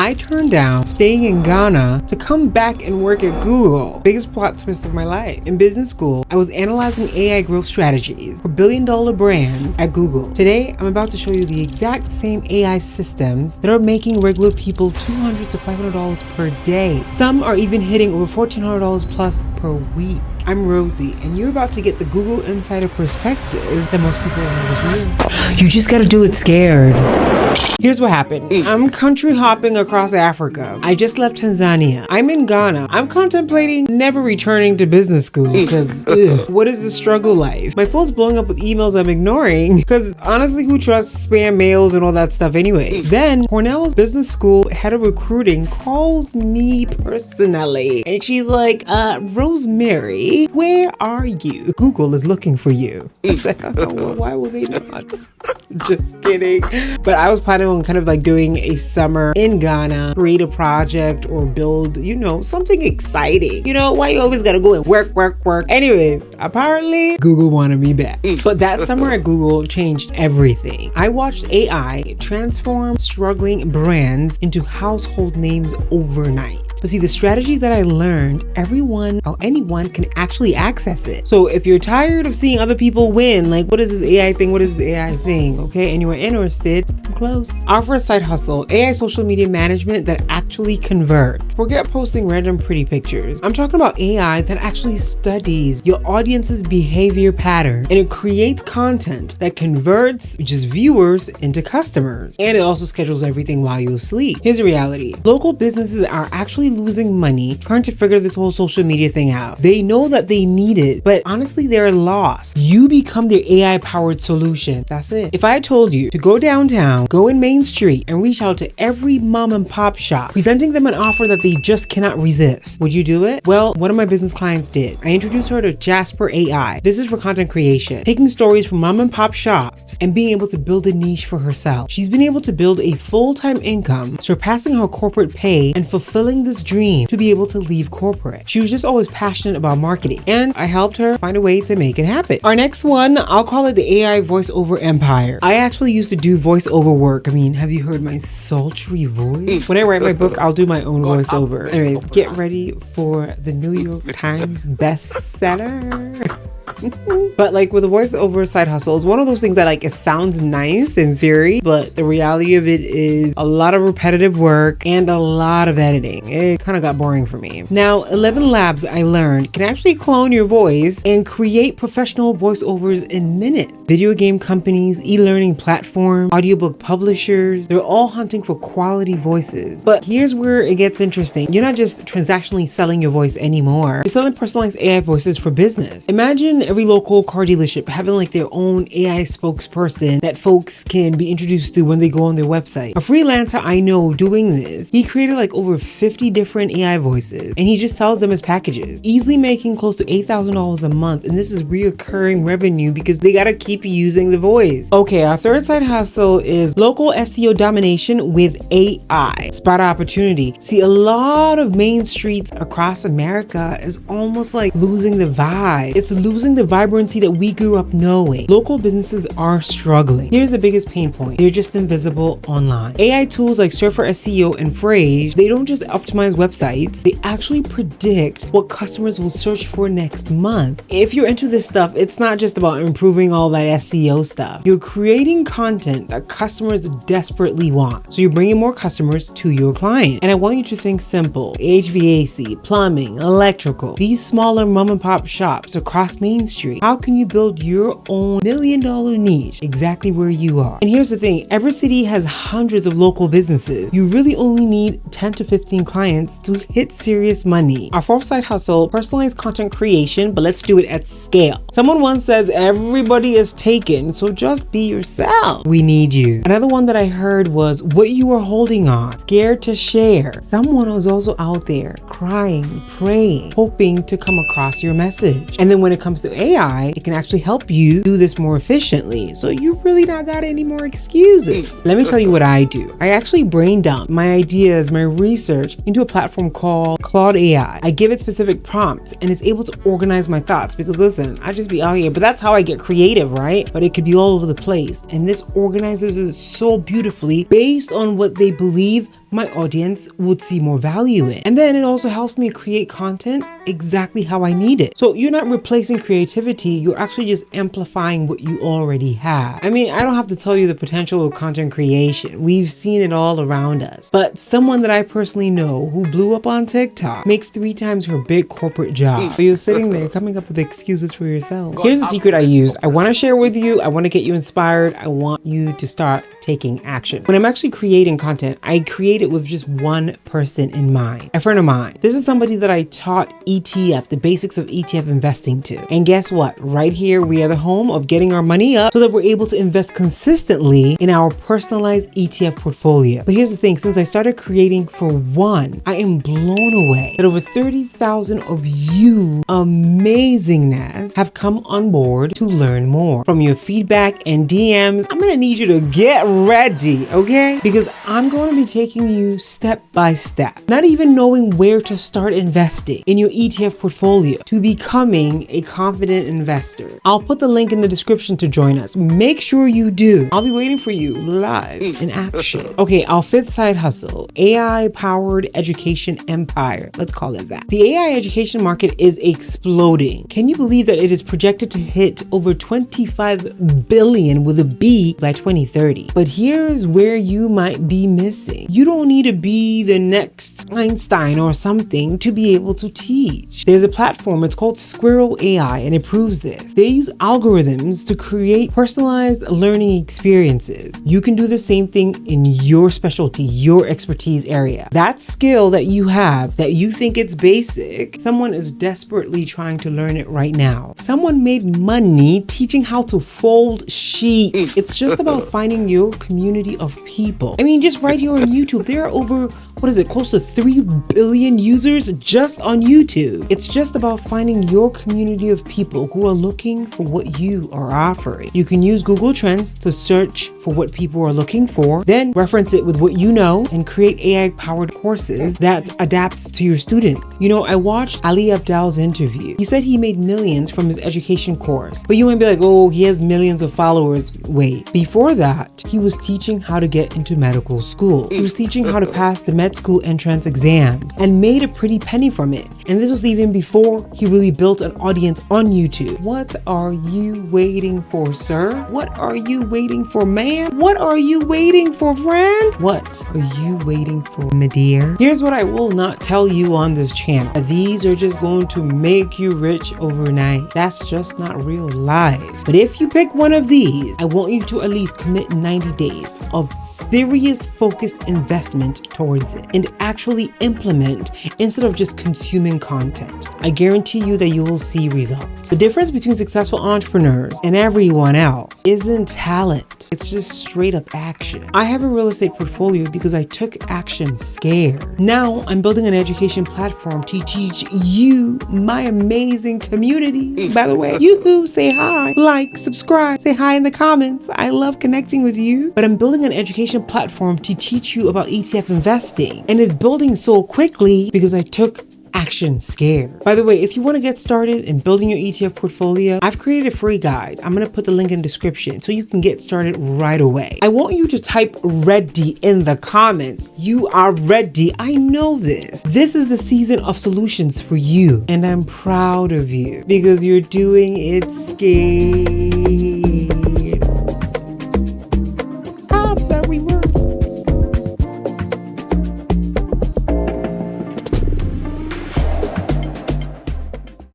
I turned down staying in Ghana to come back and work at Google. Biggest plot twist of my life. In business school, I was analyzing AI growth strategies for billion-dollar brands at Google. Today, I'm about to show you the exact same AI systems that are making regular people $200 to $500 per day. Some are even hitting over $1,400 plus per week. I'm Rosie, and you're about to get the Google Insider perspective that most people will never hear. You just gotta do it scared. Here's what happened. I'm country hopping across Africa. I just left Tanzania. I'm in Ghana. I'm contemplating never returning to business school because what is this struggle life? My phone's blowing up with emails I'm ignoring because honestly, who trusts spam mails and all that stuff anyway? Then Cornell's business school head of recruiting calls me personally and she's like, Rosemary, where are you? Google is looking for you. I said, well, why will they not? Just kidding. But I was planning on kind of like doing a summer in Ghana, create a project or build, something exciting. Why you always gotta go and work. Anyways, apparently Google wanted me back. But that summer at Google changed everything. I watched AI transform struggling brands into household names overnight. But see, the strategies that I learned, anyone can actually access it. So if you're tired of seeing other people win, like what is this AI thing? What is this AI thing? Okay, and you are interested, come close. Our first side hustle, AI social media management that actually converts. Forget posting random pretty pictures. I'm talking about AI that actually studies your audience's behavior pattern and it creates content that converts just viewers into customers. And it also schedules everything while you sleep. Here's the reality. Local businesses are actually losing money trying to figure this whole social media thing out. They know that they need it, but honestly, they're lost. You become their AI-powered solution. That's it. If I told you to go downtown, go in Main Street, and reach out to every mom and pop shop, presenting them an offer that they just cannot resist, would you do it? Well, one of my business clients did. I introduced her to Jasper AI. This is for content creation, taking stories from mom and pop shops and being able to build a niche for herself. She's been able to build a full-time income, surpassing her corporate pay and fulfilling this dream to be able to leave corporate. She was just always passionate about marketing and I helped her find a way to make it happen. Our next one, I'll call it the AI voiceover empire. I actually used to do voiceover work. Have you heard my sultry voice? When I write my book, I'll do my own voiceover. Anyways, get ready for the New York Times bestseller. But like with a voiceover side hustle, it's one of those things that it sounds nice in theory, but the reality of it is a lot of repetitive work and a lot of editing. It kind of got boring for me. Now, 11 labs I learned can actually clone your voice and create professional voiceovers in minutes. Video game companies, e-learning platforms, audiobook publishers, they're all hunting for quality voices. But here's where it gets interesting. You're not just transactionally selling your voice anymore. You're selling personalized AI voices for business. Imagine every local car dealership having their own AI spokesperson that folks can be introduced to when they go on their website. A freelancer I know doing this, he created over 50 different AI voices and he just sells them as packages, easily making close to $8,000 a month. And this is reoccurring revenue because they gotta keep using the voice. Okay, our third side hustle is local SEO domination with AI. Spot opportunity. See, a lot of main streets across America is almost losing the vibe. It's losing the vibrancy that we grew up knowing. Local businesses are struggling. Here's the biggest pain point. They're just invisible online. AI tools like Surfer SEO and Phrase, they don't just optimize websites, they actually predict what customers will search for next month. If you're into this stuff, it's not just about improving all that SEO stuff. You're creating content that customers desperately want. So you're bringing more customers to your client. And I want you to think simple. HVAC, plumbing, electrical, these smaller mom and pop shops across Main Street. How can you build your own $1 million niche exactly where you are? And here's the thing, every city has hundreds of local businesses. You really only need 10 to 15 clients to hit serious money. Our fourth side hustle, personalized content creation, but let's do it at scale. Someone once says everybody is taken, so just be yourself. We need you. Another one that I heard was what you are holding on, scared to share. Someone was also out there crying, praying, hoping to come across your message. And then when it comes to AI, it can actually help you do this more efficiently. So you really not got any more excuses. Let me tell you what I do. I actually brain dump my ideas, my research into a platform called Claude AI. I give it specific prompts and it's able to organize my thoughts because listen, I just be out here, but that's how I get creative, right? But it could be all over the place. And this organizes it so beautifully based on what they believe my audience would see more value in. And then it also helps me create content exactly how I need it. So you're not replacing creativity, you're actually just amplifying what you already have. I mean, I don't have to tell you the potential of content creation. We've seen it all around us. But someone that I personally know who blew up on TikTok makes 3 times her big corporate job. So you're sitting there coming up with excuses for yourself. Here's the secret I use. I want to share with you. I want to get you inspired. I want you to start taking action. When I'm actually creating content, I create it with just one person in mind, a friend of mine. This is somebody that I taught ETF, the basics of ETF investing to. And guess what? Right here, we are the home of getting our money up so that we're able to invest consistently in our personalized ETF portfolio. But here's the thing, since I started creating for one, I am blown away that over 30,000 of you amazingness have come on board to learn more. From your feedback and DMs, I'm gonna need you to get ready, okay? Because I'm going to be taking you step by step, not even knowing where to start investing in your ETF portfolio to becoming a confident investor. I'll put the link in the description to join us. Make sure you do. I'll be waiting for you live in action. Okay, our 5th side hustle, AI powered education empire. Let's call it that. The AI education market is exploding. Can you believe that it is projected to hit over 25 billion with a B by 2030? But here's where you might be missing. You don't need to be the next Einstein or something to be able to teach. There's a platform, it's called Squirrel AI, and it proves this. They use algorithms to create personalized learning experiences. You can do the same thing in your specialty, your expertise area. That skill that you have, that you think it's basic, someone is desperately trying to learn it right now. Someone made money teaching how to fold sheets. It's just about finding your community of people. I mean, just right here on YouTube, there are over, close to 3 billion users just on YouTube. It's just about finding your community of people who are looking for what you are offering. You can use Google Trends to search for what people are looking for, then reference it with what you know and create AI-powered courses that adapts to your students. You know, I watched Ali Abdaal's interview. He said he made millions from his education course. But you might be like, oh, he has millions of followers. Wait, before that, he was teaching how to get into medical school. He was teaching how to pass the med school entrance exams and made a pretty penny from it. And this was even before he really built an audience on YouTube. What are you waiting for, sir? What are you waiting for, man? What are you waiting for, friend? What are you waiting for, my dear? Here's what I will not tell you on this channel. These are just going to make you rich overnight. That's just not real life. But if you pick one of these, I want you to at least commit 90 days of serious focused investment towards it and actually implement instead of just consuming content. I guarantee you that you will see results. The difference between successful entrepreneurs and everyone else isn't talent. It's just straight up action. I have a real estate portfolio because I took action scared. Now I'm building an education platform to teach you, my amazing community. By the way, you say hi, like, subscribe, say hi in the comments. I love connecting with you. But I'm building an education platform to teach you about ETF investing. And it's building so quickly because I took action scared. By the way, if you want to get started in building your ETF portfolio, I've created a free guide. I'm going to put the link in the description so you can get started right away. I want you to type ready in the comments. You are ready. I know this. This is the season of solutions for you. And I'm proud of you because you're doing it scared.